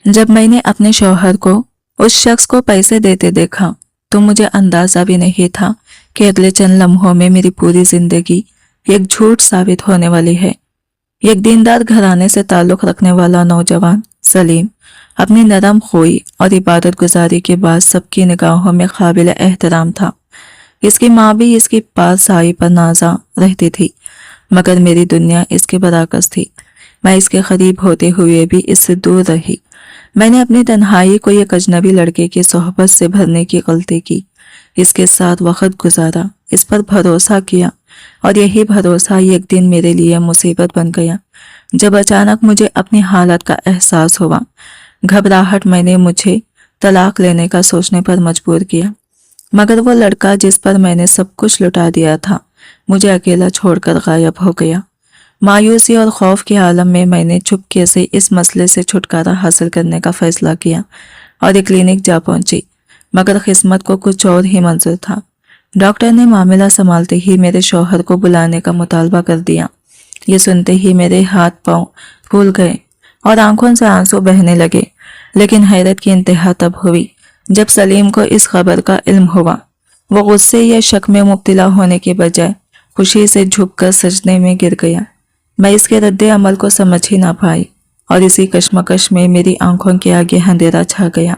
जब मैंने अपने शौहर को उस शख्स को पैसे देते देखा तो मुझे अंदाजा भी नहीं था कि अगले चंद लम्हों में मेरी पूरी जिंदगी एक झूठ साबित होने वाली है। एक दीनदार घराने से ताल्लुक रखने वाला नौजवान सलीम अपनी नरम खोई और इबादत गुजारी के बाद सबकी निगाहों में काबिल एहतराम था। इसकी माँ भी इसकी पासाई पर नाजा रहती थी, मगर मेरी दुनिया इसके बराकस थी। मैं इसके करीब होते हुए भी इससे दूर रही। मैंने अपनी तन्हाई को एक अजनबी लड़के की सोहबत से भरने की गलती की। इसके साथ वक्त गुजारा, इस पर भरोसा किया और यही भरोसा एक दिन मेरे लिए मुसीबत बन गया। जब अचानक मुझे अपनी हालत का एहसास हुआ, घबराहट मैंने मुझे तलाक लेने का सोचने पर मजबूर किया। मगर वो लड़का जिस पर मैंने सब कुछ लुटा दिया था मुझे अकेला छोड़कर गायब हो गया। मायूसी और खौफ के आलम में मैंने चुपके से इस मसले से छुटकारा हासिल करने का फैसला किया और एक क्लिनिक जा पहुंची। मगर किस्मत को कुछ और ही मंजूर था। डॉक्टर ने मामला संभालते ही मेरे शौहर को बुलाने का मुतालबा कर दिया। ये सुनते ही मेरे हाथ पांव फूल गए और आंखों से आंसू बहने लगे। लेकिन हैरत की इंतहा तब हुई जब सलीम को इस खबर का इल्म हुआ। वो गुस्से या शक में मुब्तला होने के बजाय खुशी से झुककर सजदे में गिर गया। मैं इसके रद्दे अमल को समझ ही ना पाई और इसी कश्मकश में मेरी आंखों के आगे अंधेरा छा गया।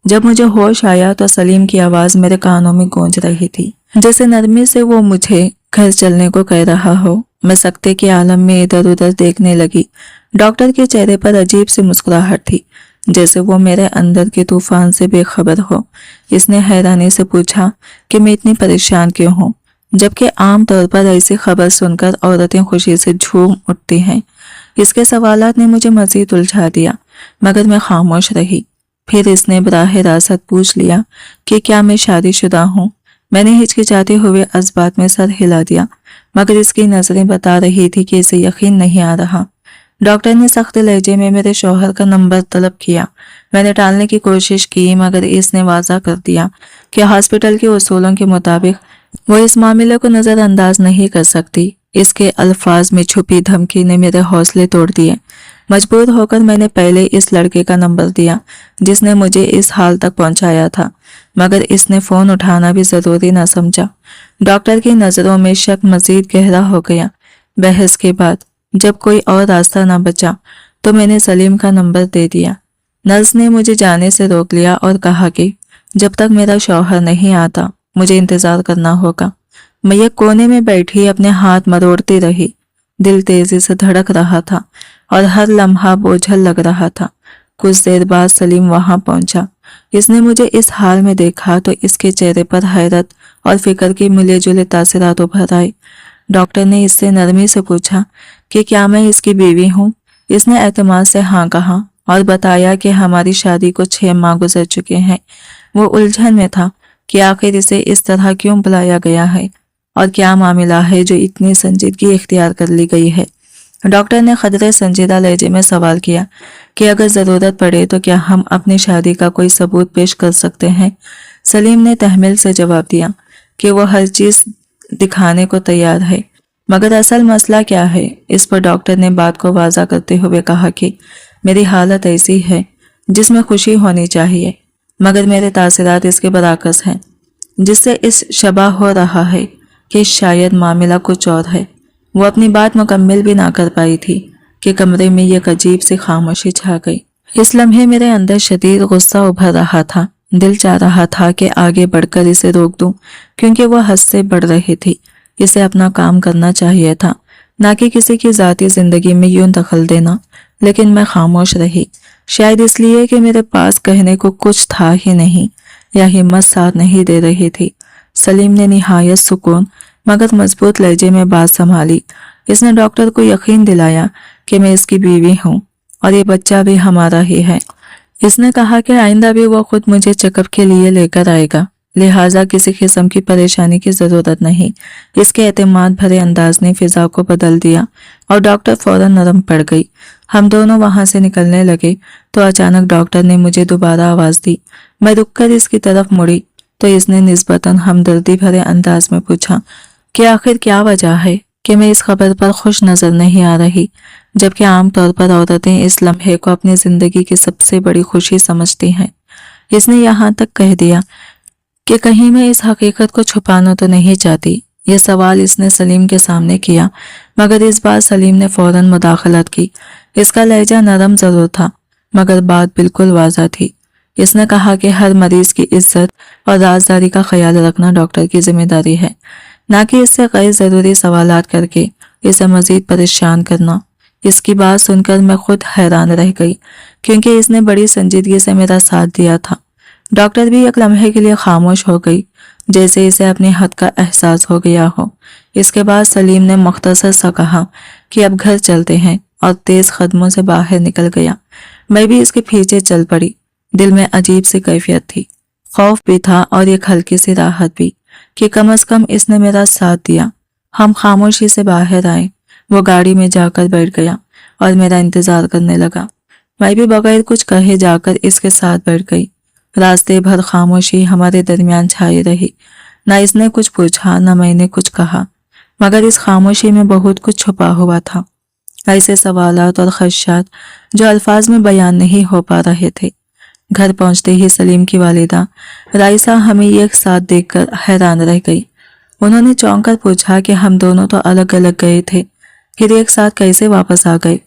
जब मुझे होश आया तो सलीम की आवाज मेरे कानों में गूंज रही थी, जैसे नरमी से वो मुझे घर चलने को कह रहा हो। मैं सकते के आलम में इधर उधर देखने लगी। डॉक्टर के चेहरे पर अजीब सी मुस्कुराहट थी, जैसे वो मेरे अंदर के तूफान से बेखबर हो। इसने हैरानी से पूछा कि मैं इतनी परेशान क्यों हूँ, जबकि आम तौर पर ऐसी खबर सुनकर औरतें खुशी से झूम उठती हैं। इसके सवालात ने मुझे मजीद उलझा दिया, मगर मैं खामोश रही। फिर इसने बराह रास्त पूछ लिया कि क्या मैं शादीशुदा हूँ। मैंने हिचकिचाते हुए असबात में सर हिला दिया, मगर इसकी नजरें बता रही थी कि इसे यकीन नहीं आ रहा। डॉक्टर ने सख्त लहजे में मेरे शौहर का नंबर तलब किया। मैंने टालने की कोशिश की, मगर इसने वाज़ा कर दिया कि हॉस्पिटल के उसूलों के मुताबिक वो इस मामले को नज़रअंदाज नहीं कर सकती। इसके अल्फाज में छुपी धमकी ने मेरे हौसले तोड़ दिए। मजबूर होकर मैंने पहले इस लड़के का नंबर दिया जिसने मुझे इस हाल तक पहुंचाया था, मगर इसने फ़ोन उठाना भी ज़रूरी न समझा। डॉक्टर की नज़रों में शक मज़ीद गहरा हो गया। बहस के बाद जब कोई और रास्ता न बचा तो मैंने सलीम का नंबर दे दिया। नर्स ने मुझे जाने से रोक लिया और कहा कि जब तक मेरा शौहर नहीं आता मुझे इंतज़ार करना होगा। मैं एक कोने में बैठी अपने हाथ मरोड़ती रही। दिल तेजी से धड़क रहा था और हर लम्हा बोझल लग रहा था। कुछ देर बाद सलीम वहां पहुंचा। इसने मुझे इस हाल में देखा तो इसके चेहरे पर हैरत और फिक्र के मिले जुले तासरात उभर आए। डॉक्टर ने इससे नरमी से पूछा कि क्या मैं इसकी बीवी हूँ। इसने एतमाद से हाँ कहा और बताया कि हमारी शादी को 6 माह गुजर चुके हैं। वो उलझन में था कि आखिर इसे इस तरह क्यों बुलाया गया है और क्या मामला है जो इतनी संजीदगी इख्तियार कर ली गई है। डॉक्टर ने खदरे संजीदा लहजे में सवाल किया कि अगर ज़रूरत पड़े तो क्या हम अपनी शादी का कोई सबूत पेश कर सकते हैं। सलीम ने तहम्मुल से जवाब दिया कि वो हर चीज़ दिखाने को तैयार है, मगर असल मसला क्या है। इस पर डॉक्टर ने बात को वाज़ा करते हुए कहा कि मेरी हालत ऐसी है जिसमें खुशी होनी चाहिए, मगर मेरे तासरात इसके बराकस हैं, जिससे इस शबा हो रहा है कि शायद मामला कुछ और है। वो अपनी बात मुकम्मल भी ना कर पाई थी कि कमरे में एक अजीब सी खामोशी छा गई। इस लम्हे मेरे अंदर शदीद गुस्सा उभर रहा था। दिल चाह रहा था कि आगे बढ़कर इसे रोक दूं, क्योंकि वह हद से बढ़ रही थी। इसे अपना काम करना चाहिए था, ना कि किसी की ज़ाती ज़िंदगी में यूं दखल देना। लेकिन मैं खामोश रही, शायद इसलिए कि मेरे पास कहने को कुछ था ही नहीं या हिम्मत साथ नहीं दे रही थी। सलीम ने निहायत सुकून मगर मजबूत लहजे में बात संभाली। इसने डॉक्टर को यकीन दिलाया कि मैं इसकी बीवी हूँ और ये बच्चा भी हमारा ही है। इसने कहा कि आइंदा भी वो खुद मुझे चेकअप के लिए लेकर आएगा, लिहाजा किसी किस्म की परेशानी की ज़रूरत नहीं। इसके एतमाद भरे अंदाज ने फिजा को बदल दिया और डॉक्टर फौरन नरम पड़ गई। हम दोनों वहां से निकलने लगे तो अचानक डॉक्टर ने मुझे दोबारा आवाज़ दी। मैं रुककर इसकी तरफ मुड़ी तो इसने निस्बतन हमदर्दी भरे अंदाज में पूछा कि आखिर क्या वजह है कि मैं इस खबर पर खुश नजर नहीं आ रही। जबकि आम तौर पर औरतें इस लम्हे को अपनी जिंदगी की सबसे बड़ी खुशी समझती हैं। इसने यहाँ तक कह दिया कि कहीं मैं इस हकीकत को छुपाना तो नहीं चाहती। यह सवाल इसने सलीम के सामने किया, मगर इस बार सलीम ने फौरन मुदाखलत की। इसका लहजा नरम जरूर था, मगर बात बिल्कुल वाज़ा थी। इसने कहा कि हर मरीज की इज्जत और राजदारी का ख्याल रखना डॉक्टर की जिम्मेदारी है, ना कि इससे गैर ज़रूरी सवालात करके इसे मजीद परेशान करना। इसकी बात सुनकर मैं खुद हैरान रह गई, क्योंकि इसने बड़ी संजीदगी से मेरा साथ दिया था। डॉक्टर भी एक लम्हे के लिए खामोश हो गई, जैसे इसे अपने हद का एहसास हो गया हो। इसके बाद सलीम ने मुख्तसर सा कहा कि अब घर चलते हैं, और तेज कदमों से बाहर निकल गया। मैं भी इसके पीछे चल पड़ी। दिल में अजीब सी कैफियत थी, खौफ भी था और एक हल्की सी राहत भी कि कम से कम इसने मेरा साथ दिया। हम खामोशी से बाहर आए। वो गाड़ी में जाकर बैठ गया और मेरा इंतजार करने लगा। मैं भी बगैर कुछ कहे जाकर इसके साथ बैठ गई। रास्ते भर खामोशी हमारे दरमियान छाई रही। ना इसने कुछ पूछा, ना मैंने कुछ कहा, मगर इस खामोशी में बहुत कुछ छुपा हुआ था। ऐसे सवालात और खदशात जो अल्फाज में बयान नहीं हो पा रहे थे। घर पहुंचते ही सलीम की वालिदा राइसा हमें एक साथ देखकर हैरान रह गई। उन्होंने चौंक कर पूछा कि हम दोनों तो अलग अलग गए थे, फिर एक साथ कैसे वापस आ गए।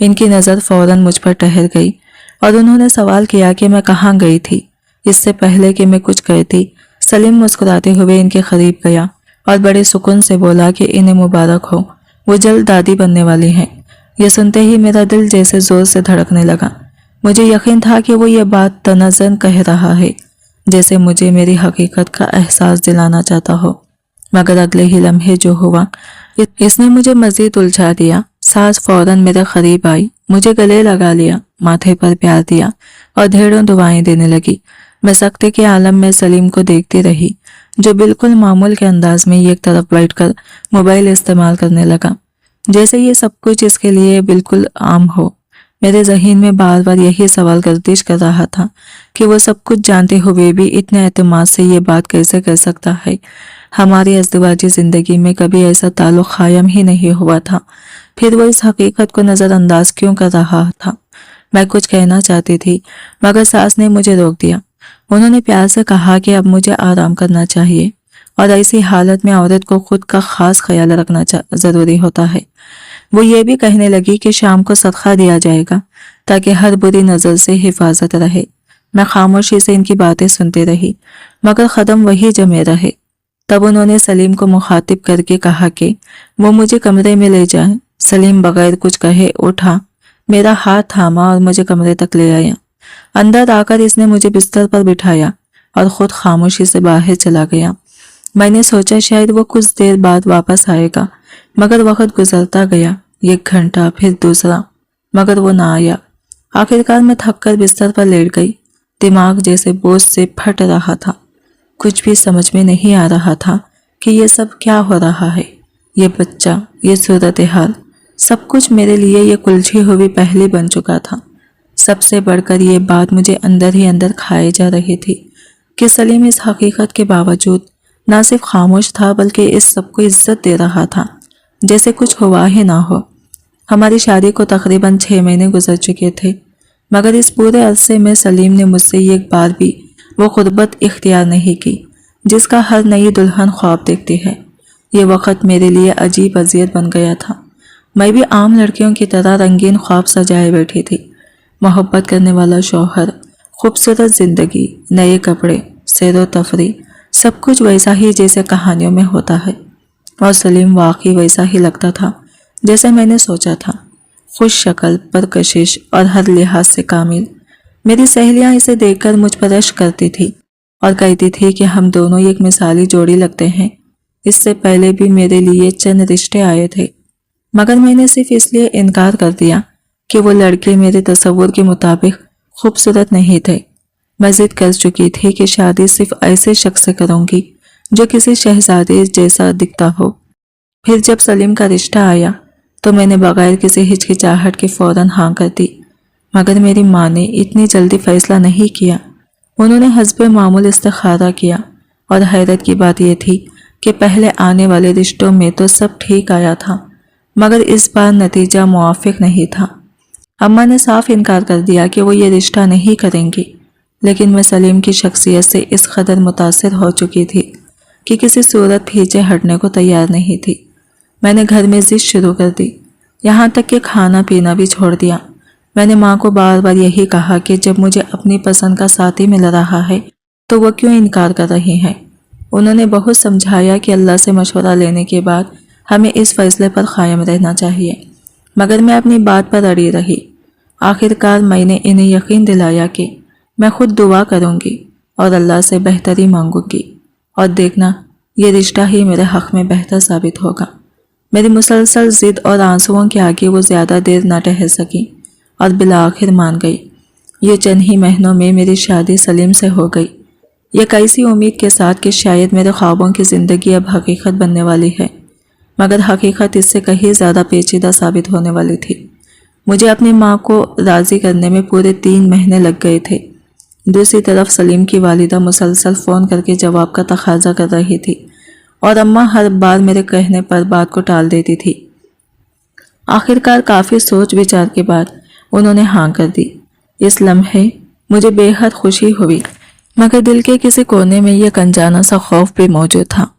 इनकी नज़र फौरन मुझ पर ठहर गई और उन्होंने सवाल किया कि मैं कहाँ गई थी। इससे पहले कि मैं कुछ कहती, सलीम मुस्कुराते हुए इनके करीब गया और बड़े सुकून से बोला कि इन्हें मुबारक हो, वो जल्द दादी बनने वाली हैं। यह सुनते ही मेरा दिल जैसे जोर से धड़कने लगा। मुझे यकीन था कि वो ये बात तनज़्ज़न कह रहा है, जैसे मुझे मेरी हकीकत का एहसास दिलाना चाहता हो। मगर अगले ही लम्हे जो हुआ, इसने मुझे मजीद उलझा दिया। सास फौरन मेरे करीब आई, मुझे गले लगा लिया, माथे पर प्यार दिया और ढेरों दुआएं देने लगी। मैं सख्ते के आलम में सलीम को देखती रही, जो बिल्कुल मामूल के अंदाज में एक तरफ बैठकर मोबाइल इस्तेमाल करने लगा, जैसे ये सब कुछ इसके लिए बिल्कुल आम हो। मेरे जहन में बार बार यही सवाल गर्दिश कर रहा था कि वो सब कुछ जानते हुए भी इतने एतमाद से ये बात कैसे कह सकता है। हमारी अज़दवाजी जिंदगी में कभी ऐसा ताल्लुक कायम ही नहीं हुआ था, फिर वो इस हकीकत को नज़रअंदाज क्यों कर रहा था। मैं कुछ कहना चाहती थी, मगर सास ने मुझे रोक दिया। उन्होंने प्यार से कहा कि अब मुझे आराम करना चाहिए और ऐसी हालत में औरत को खुद का खास ख्याल रखना जरूरी होता है। वो ये भी कहने लगी कि शाम को सदका दिया जाएगा ताकि हर बुरी नज़र से हिफाजत रहे। मैं खामोशी से इनकी बातें सुनती रही, मगर कदम वही जमे रहे। तब उन्होंने सलीम को मुखातिब करके कहा कि वो मुझे कमरे में ले जाए। सलीम बगैर कुछ कहे उठा, मेरा हाथ थामा और मुझे कमरे तक ले आया। अंदर आकर इसने मुझे बिस्तर पर बिठाया और खुद खामोशी से बाहर चला गया। मैंने सोचा शायद वो कुछ देर बाद वापस आएगा, मगर वक्त गुजरता गया, 1 घंटा फिर दूसरा, मगर वो ना आया। आखिरकार मैं थककर बिस्तर पर लेट गई। दिमाग जैसे बोझ से फट रहा था। कुछ भी समझ में नहीं आ रहा था कि ये सब क्या हो रहा है। ये बच्चा, ये सूरत हाल, सब कुछ मेरे लिए ये उलझी हुई पहले बन चुका था। सबसे बढ़कर ये बात मुझे अंदर ही अंदर खाए जा रही थी कि सलीम इस हकीकत के बावजूद ना सिर्फ खामोश था, बल्कि इस सबको इज्जत दे रहा था जैसे कुछ हुआ ही ना हो। हमारी शादी को तकरीबन 6 महीने गुजर चुके थे, मगर इस पूरे अरसे में सलीम ने मुझसे एक बार भी वो खुरबत इख्तियार नहीं की जिसका हर नई दुल्हन ख्वाब देखती है। ये वक्त मेरे लिए अजीब अजियत बन गया था। मैं भी आम लड़कियों की तरह रंगीन ख्वाब सजाए बैठी थी। मोहब्बत करने वाला शौहर, खूबसूरत जिंदगी, नए कपड़े, सैर व तफरी, सब कुछ वैसा ही जैसे कहानियों में होता है। और सलीम वाकई वैसा ही लगता था जैसे मैंने सोचा था। खुश शक्ल, परकशिश और हर लिहाज से कामिल। मेरी सहेलियां इसे देखकर मुझ पर रश्क करती थी और कहती थी कि हम दोनों एक मिसाली जोड़ी लगते हैं। इससे पहले भी मेरे लिए चंद रिश्ते आए थे, मगर मैंने सिर्फ इसलिए इनकार कर दिया कि वो लड़के मेरे तस्वुर के मुताबिक खूबसूरत नहीं थे। मैं जिद कर चुकी थी कि शादी सिर्फ ऐसे शख्स से करूंगी जो किसी शहजादे जैसा दिखता हो। फिर जब सलीम का रिश्ता आया तो मैंने बगैर किसी हिचकिचाहट के फौरन हाँ कर दी, मगर मेरी माँ ने इतनी जल्दी फैसला नहीं किया। उन्होंने हस्बे मामूल इस्तिखारा किया और हैरत की बात यह थी कि पहले आने वाले रिश्तों में तो सब ठीक आया था, मगर इस बार नतीजा मुआफिक नहीं था। अम्मा ने साफ इनकार कर दिया कि वो ये रिश्ता नहीं करेंगी, लेकिन मैं सलीम की शख्सियत से इस कदर मुतासिर हो चुकी थी कि किसी सूरत पीछे हटने को तैयार नहीं थी। मैंने घर में जिद शुरू कर दी, यहाँ तक कि खाना पीना भी छोड़ दिया। मैंने माँ को बार बार यही कहा कि जब मुझे अपनी पसंद का साथी मिल रहा है तो वो क्यों इनकार कर रही हैं। उन्होंने बहुत समझाया कि अल्लाह से मशवरा लेने के बाद हमें इस फैसले पर कायम रहना चाहिए, मगर मैं अपनी बात पर अड़ी रही। आखिरकार मैंने इन्हें यकीन दिलाया कि मैं खुद दुआ करूँगी और अल्लाह से बेहतरी मांगूंगी, और देखना ये रिश्ता ही मेरे हक़ में बेहतर साबित होगा। मेरी मुसलसल ज़िद और आंसुओं के आगे वो ज़्यादा देर न ठहर सकी और बिलाखिर मान गई। ये चंद ही महीनों में मेरी शादी सलीम से हो गई। एक ऐसी उम्मीद के साथ कि शायद मेरे ख्वाबों की ज़िंदगी अब हकीकत बनने वाली है, मगर हकीकत इससे कहीं ज़्यादा पेचीदा साबित होने वाली थी। मुझे अपनी माँ को राज़ी करने में पूरे 3 महीने लग गए थे। दूसरी तरफ सलीम की वालिदा मुसलसल फ़ोन करके जवाब का तकाजा कर रही थी और अम्मा हर बार मेरे कहने पर बात को टाल देती थी। आखिरकार काफ़ी सोच विचार के बाद उन्होंने हाँ कर दी। इस लम्हे मुझे बेहद खुशी हुई, मगर दिल के किसी कोने में यह अनजाना सा खौफ भी मौजूद था,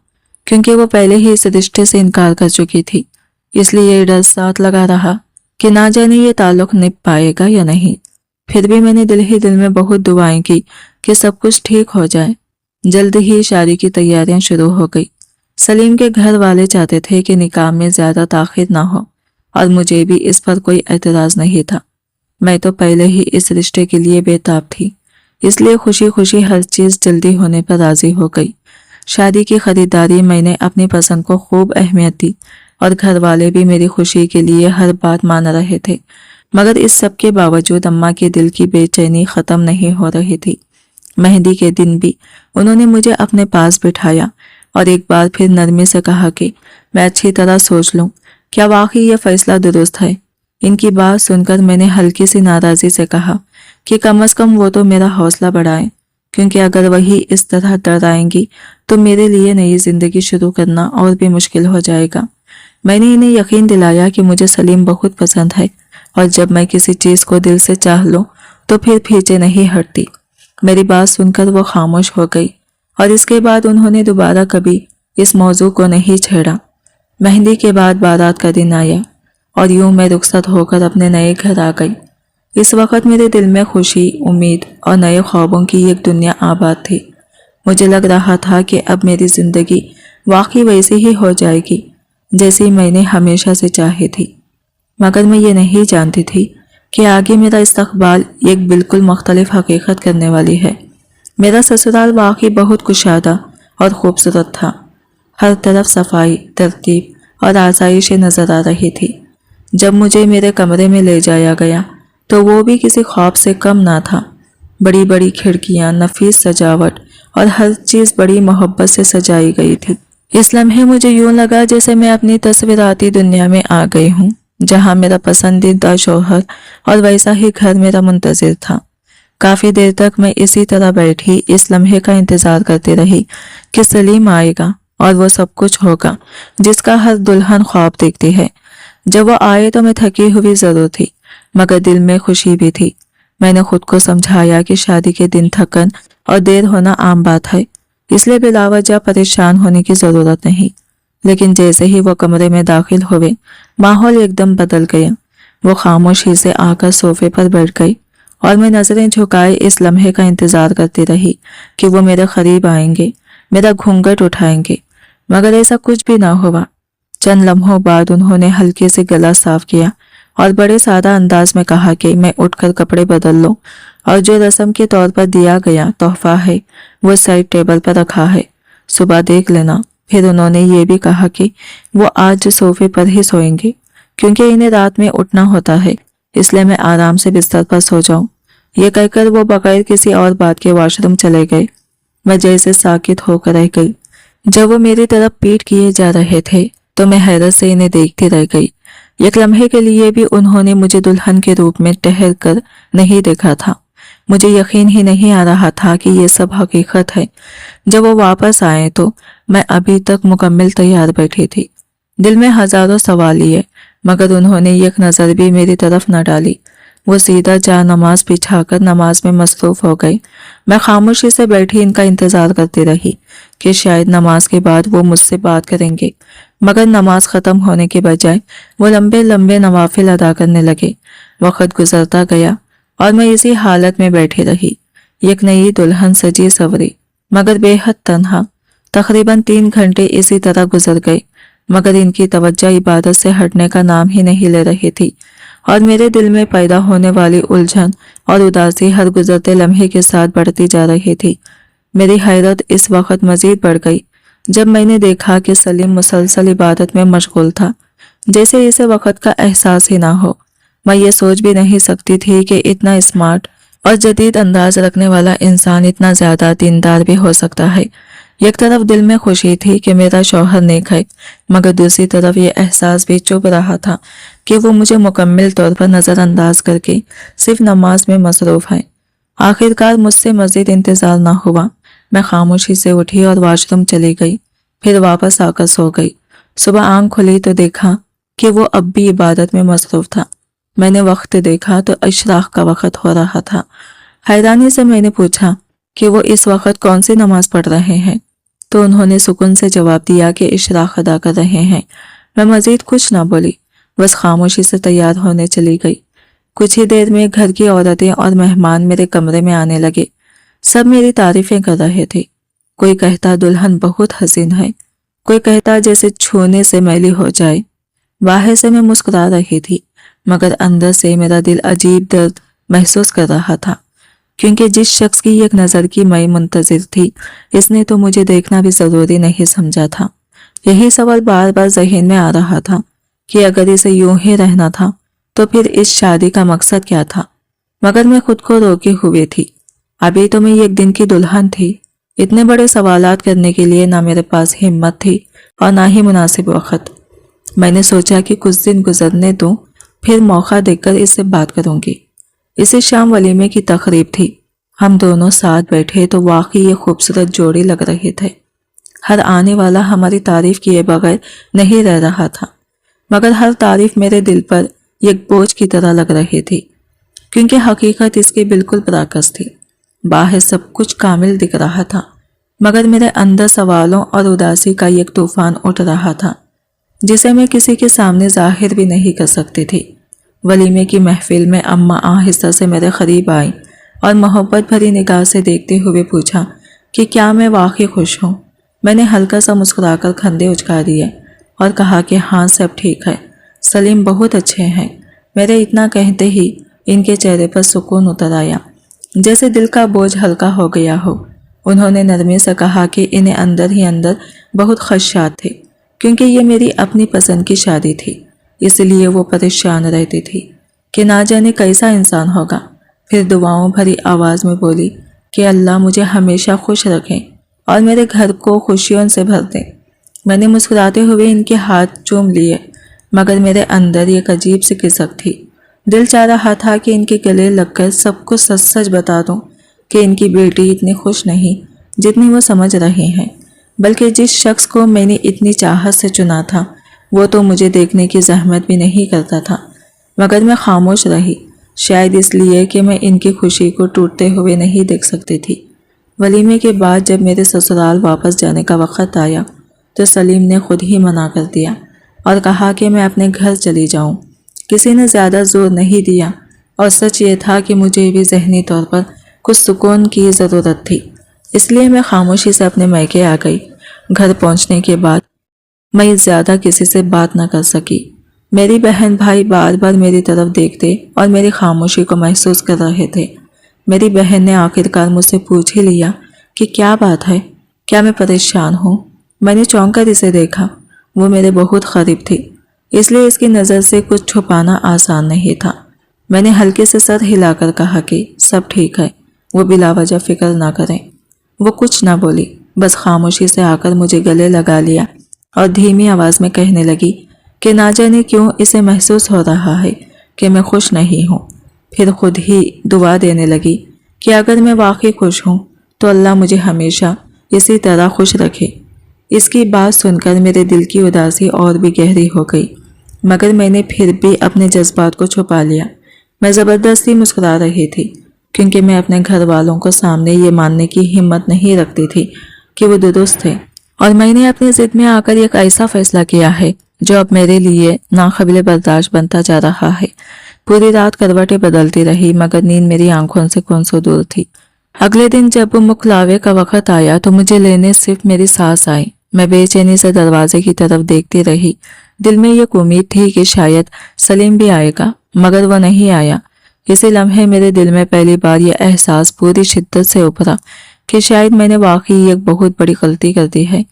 क्योंकि वो पहले ही इस रिश्ते से इनकार कर चुकी थी। इसलिए ये डर साथ लगा रहा कि ना जाने ये ताल्लुक निभ पाएगा या नहीं। फिर भी मैंने दिल ही दिल में बहुत दुआएं की कि सब कुछ ठीक हो जाए। जल्द ही शादी की तैयारियां शुरू हो गई। सलीम के घर वाले चाहते थे कि निकाह में ज़्यादा ताख़िर ना हो, और मुझे भी इस पर कोई एतराज़ नहीं था। मैं तो पहले ही इस रिश्ते के लिए बेताब थी, इसलिए खुशी खुशी हर चीज़ जल्दी होने पर राज़ी हो गई। शादी की ख़रीदारी मैंने अपनी पसंद को खूब अहमियत दी और घर वाले भी मेरी खुशी के लिए हर बात मान रहे थे। मगर इस सब के बावजूद अम्मा के दिल की बेचैनी ख़त्म नहीं हो रही थी। मेहंदी के दिन भी उन्होंने मुझे अपने पास बिठाया और एक बार फिर नरमी से कहा कि मैं अच्छी तरह सोच लूं, क्या वाकई यह फैसला दुरुस्त है। इनकी बात सुनकर मैंने हल्की सी नाराज़ी से कहा कि कम अज़ कम वो तो मेरा हौसला बढ़ाएं, क्योंकि अगर वही इस तरह डराएंगी तो मेरे लिए नई ज़िंदगी शुरू करना और भी मुश्किल हो जाएगा। मैंने इन्हें यकीन दिलाया कि मुझे सलीम बहुत पसंद है, और जब मैं किसी चीज़ को दिल से चाह लूँ तो फिर पीछे नहीं हटती। मेरी बात सुनकर वो खामोश हो गई और इसके बाद उन्होंने दोबारा कभी इस मौजू को नहीं छेड़ा। मेहंदी के बाद बारात का दिन आया और यूं मैं रुखसत होकर अपने नए घर आ गई। इस वक्त मेरे दिल में खुशी, उम्मीद और नए ख्वाबों की एक दुनिया आबाद थी। मुझे लग रहा था कि अब मेरी ज़िंदगी वाकई वैसी ही हो जाएगी जैसी मैंने हमेशा से चाही थी। मगर मैं ये नहीं जानती थी कि आगे मेरा इस्तकबाल एक बिल्कुल मुख्तलिफ हकीकत करने वाली है। मेरा ससुराल वाकई बहुत कुशादा और खूबसूरत था। हर तरफ सफाई, तरतीब और आसाइशें नज़र आ रही थी। जब मुझे मेरे कमरे में ले जाया गया तो वो भी किसी ख्वाब से कम ना था। बड़ी बड़ी खिड़कियाँ, नफीस सजावट और हर चीज़ बड़ी मोहब्बत से सजाई गई थी। इस लम्हे मुझे यूं लगा जैसे मैं अपनी तस्वीराती दुनिया में आ गई हूँ, जहाँ मेरा पसंदीदा शौहर और वैसा ही घर मेरा मुंतज़िर था। काफ़ी देर तक मैं इसी तरह बैठी इस लम्हे का इंतज़ार करती रही कि सलीम आएगा और वो सब कुछ होगा जिसका हर दुल्हन ख्वाब देखती है। जब वो आए तो मैं थकी हुई ज़रूर थी, मगर दिल में खुशी भी थी। मैंने खुद को समझाया कि शादी के दिन थकन और देर होना आम बात है, इसलिए बिलावजह परेशान होने की ज़रूरत नहीं। लेकिन जैसे ही वो कमरे में दाखिल हुए, माहौल एकदम बदल गया। वो खामोशी से आकर सोफे पर बैठ गई और मैं नज़रें झुकाए इस लम्हे का इंतज़ार करती रही कि वो मेरे करीब आएंगे, मेरा घूंघट उठाएंगे, मगर ऐसा कुछ भी ना हुआ। चंद लम्हों बाद उन्होंने हल्के से गला साफ किया और बड़े सादा अंदाज में कहा कि मैं उठकर कपड़े बदल लूं और जो रस्म के तौर पर दिया गया तोहफा है वो साइड टेबल पर रखा है, सुबह देख लेना। फिर उन्होंने ये भी कहा कि वो आज सोफे पर ही सोएंगे, क्योंकि इन्हें रात में उठना होता है, इसलिए मैं आराम से बिस्तर पर सो जाऊं। ये कहकर वो बगैर किसी और बात के वॉशरूम चले गए। मैं जैसे साकित होकर रह गई। जब वो मेरी तरफ पीठ किए जा रहे थे तो मैं हैरत से इन्हें देखती रह गई। एक लम्हे के लिए भी उन्होंने मुझे दुल्हन के रूप में ठहर कर नहीं देखा था। मुझे यकीन ही नहीं आ रहा था कि ये सब हकीकत है। जब वो वापस आए तो मैं अभी तक मुकम्मल तैयार बैठी थी। दिल में हजारों सवाल लिए, मगर उन्होंने एक नज़र भी मेरी तरफ न डाली। वो सीधा जा नमाज बिछाकर नमाज में मसरूफ हो गई। मैं खामोशी से बैठी इनका इंतजार करती रही कि शायद नमाज के बाद वो मुझसे बात करेंगे, मगर नमाज खत्म होने के बजाय वो लंबे लंबे नवाफिल अदा करने लगे। वक्त गुजरता गया और मैं इसी हालत में बैठी रही, एक नई दुल्हन सजी सवरी मगर बेहद तन्हा। तकरीबन 3 घंटे इसी तरह गुजर गए, मगर इनकी तवज्जो इबादत से हटने का नाम ही नहीं ले रही थी और मेरे दिल में पैदा होने वाली उलझन और उदासी हर गुजरते लम्हे के साथ बढ़ती जा रही थी। मेरी हैरत इस वक्त मजीद बढ़ गई जब मैंने देखा कि सलीम मुसलसल इबादत में मशगूल था, जैसे इसे वक्त का एहसास ही ना हो। मैं ये सोच भी नहीं सकती थी कि इतना स्मार्ट और जदीद अंदाज रखने वाला इंसान इतना ज्यादा दीनदार भी हो सकता है। एक तरफ दिल में खुशी थी कि मेरा शौहर नेक है, मगर दूसरी तरफ ये एहसास भी चुभ रहा था कि वो मुझे मुकम्मल तौर पर नज़रअंदाज करके सिर्फ नमाज में मसरूफ है। आखिरकार मुझसे मज़ीद इंतज़ार ना हुआ। मैं खामोशी से उठी और वॉशरूम चली गई, फिर वापस आकर सो गई। सुबह आंख खुली तो देखा कि वो अब भी इबादत में मसरूफ था। मैंने वक्त देखा तो इशराक का वक्त हो रहा था। हैरानी से मैंने पूछा कि वो इस वक्त कौन सी नमाज पढ़ रहे हैं, तो उन्होंने सुकून से जवाब दिया कि इशराक अदा कर रहे हैं। मैं मजीद कुछ ना बोली, बस खामोशी से तैयार होने चली गई। कुछ ही देर में घर की औरतें और मेहमान मेरे कमरे में आने लगे। सब मेरी तारीफें कर रहे थे। कोई कहता दुल्हन बहुत हसीन है, कोई कहता जैसे छूने से मैली हो जाए। बाहर से मैं मुस्कुरा रही थी, मगर अंदर से मेरा दिल अजीब दर्द महसूस कर रहा था, क्योंकि जिस शख्स की एक नज़र की मैं मुंतजिर थी, इसने तो मुझे देखना भी ज़रूरी नहीं समझा था। यही सवाल बार बार जहन में आ रहा था कि अगर इसे यूं ही रहना था तो फिर इस शादी का मकसद क्या था। मगर मैं खुद को रोके हुए थी। अभी तो मैं एक दिन की दुल्हन थी। इतने बड़े सवालात करने के लिए ना मेरे पास हिम्मत थी और ना ही मुनासिब वक्त। मैंने सोचा कि कुछ दिन गुजरने दूं, फिर मौका देखकर इससे बात करूंगी। इसी शाम वलीमे की तकरीब थी। हम दोनों साथ बैठे तो वाकई ये खूबसूरत जोड़ी लग रहे थे। हर आने वाला हमारी तारीफ किए बगैर नहीं रह रहा था, मगर हर तारीफ मेरे दिल पर एक बोझ की तरह लग रही थी, क्योंकि हकीकत इसकी बिल्कुल बरअक्स थी। बाहर सब कुछ कामिल दिख रहा था, मगर मेरे अंदर सवालों और उदासी का एक तूफान उठ रहा था, जिसे मैं किसी के सामने जाहिर भी नहीं कर सकती थी। वलीमे की महफिल में अम्मा आहिस्ता से मेरे करीब आई और मोहब्बत भरी निगाह से देखते हुए पूछा कि क्या मैं वाकई खुश हूँ। मैंने हल्का सा मुस्कुराकर खंदे उचका दिए और कहा कि हाँ, सब ठीक है, सलीम बहुत अच्छे हैं। मेरे इतना कहते ही इनके चेहरे पर सुकून उतर आया, जैसे दिल का बोझ हल्का हो गया हो। उन्होंने नरमी से कहा कि इन्हें अंदर ही अंदर बहुत खदशात थे, क्योंकि ये मेरी अपनी पसंद की शादी थी, इसलिए वो परेशान रहती थी कि ना जाने कैसा इंसान होगा। फिर दुआओं भरी आवाज़ में बोली कि अल्लाह मुझे हमेशा खुश रखे और मेरे घर को खुशियों से भर दे। मैंने मुस्कुराते हुए इनके हाथ चूम लिए, मगर मेरे अंदर एक अजीब सी खिसक थी। दिल चाह रहा था कि इनके गले लगकर सबको सच सच बता दूं कि इनकी बेटी इतनी खुश नहीं जितनी वो समझ रहे हैं, बल्कि जिस शख्स को मैंने इतनी चाहत से चुना था वो तो मुझे देखने की जहमत भी नहीं करता था। मगर मैं खामोश रही, शायद इसलिए कि मैं इनकी खुशी को टूटते हुए नहीं देख सकती थी। वलीमे के बाद जब मेरे ससुराल वापस जाने का वक़्त आया तो सलीम ने खुद ही मना कर दिया और कहा कि मैं अपने घर चली जाऊं। किसी ने ज़्यादा जोर नहीं दिया और सच ये था कि मुझे भी ज़हनी तौर पर कुछ सुकून की ज़रूरत थी, इसलिए मैं खामोशी से अपने मैके आ गई। घर पहुंचने के बाद मैं ज़्यादा किसी से बात न कर सकी। मेरी बहन भाई बार बार मेरी तरफ देखते और मेरी खामोशी को महसूस कर रहे थे। मेरी बहन ने आखिरकार मुझसे पूछ ही लिया कि क्या बात है, क्या मैं परेशान हूँ। मैंने चौंक कर इसे देखा। वो मेरे बहुत करीब थी, इसलिए इसकी नज़र से कुछ छुपाना आसान नहीं था। मैंने हल्के से सर हिलाकर कहा कि सब ठीक है, वो बिलावजह फिक्र ना करें। वो कुछ ना बोली, बस खामोशी से आकर मुझे गले लगा लिया और धीमी आवाज़ में कहने लगी कि ना जाने क्यों इसे महसूस हो रहा है कि मैं खुश नहीं हूँ। फिर खुद ही दुआ देने लगी कि अगर मैं वाकई खुश हूँ तो अल्लाह मुझे हमेशा इसी तरह खुश रखे। इसकी बात सुनकर मेरे दिल की उदासी और भी गहरी हो गई। मगर मैंने फिर भी अपने जज्बात को छुपा लिया। मैं ज़बरदस्ती मुस्कुरा रही थी क्योंकि मैं अपने घर वालों को सामने ये मानने की हिम्मत नहीं रखती थी कि वो दुरुस्त थे, और मैंने अपनी जिद में आकर एक ऐसा फैसला किया है जो अब मेरे लिए नाकाबिले बर्दाश्त बनता जा रहा है। पूरी रात करवटें बदलती रही मगर नींद मेरी आंखों से कोसों दूर थी। अगले दिन जब मुखलावे का वक्त आया तो मुझे लेने सिर्फ मेरी सास आई। मैं बेचैनी से दरवाजे की तरफ देखती रही। दिल में एक उम्मीद थी कि शायद सलीम भी आएगा, मगर वो नहीं आया। इसी लम्हे मेरे दिल में पहली बार यह एहसास पूरी शिद्दत से उभरा कि शायद मैंने वाकई एक बहुत बड़ी गलती कर दी है।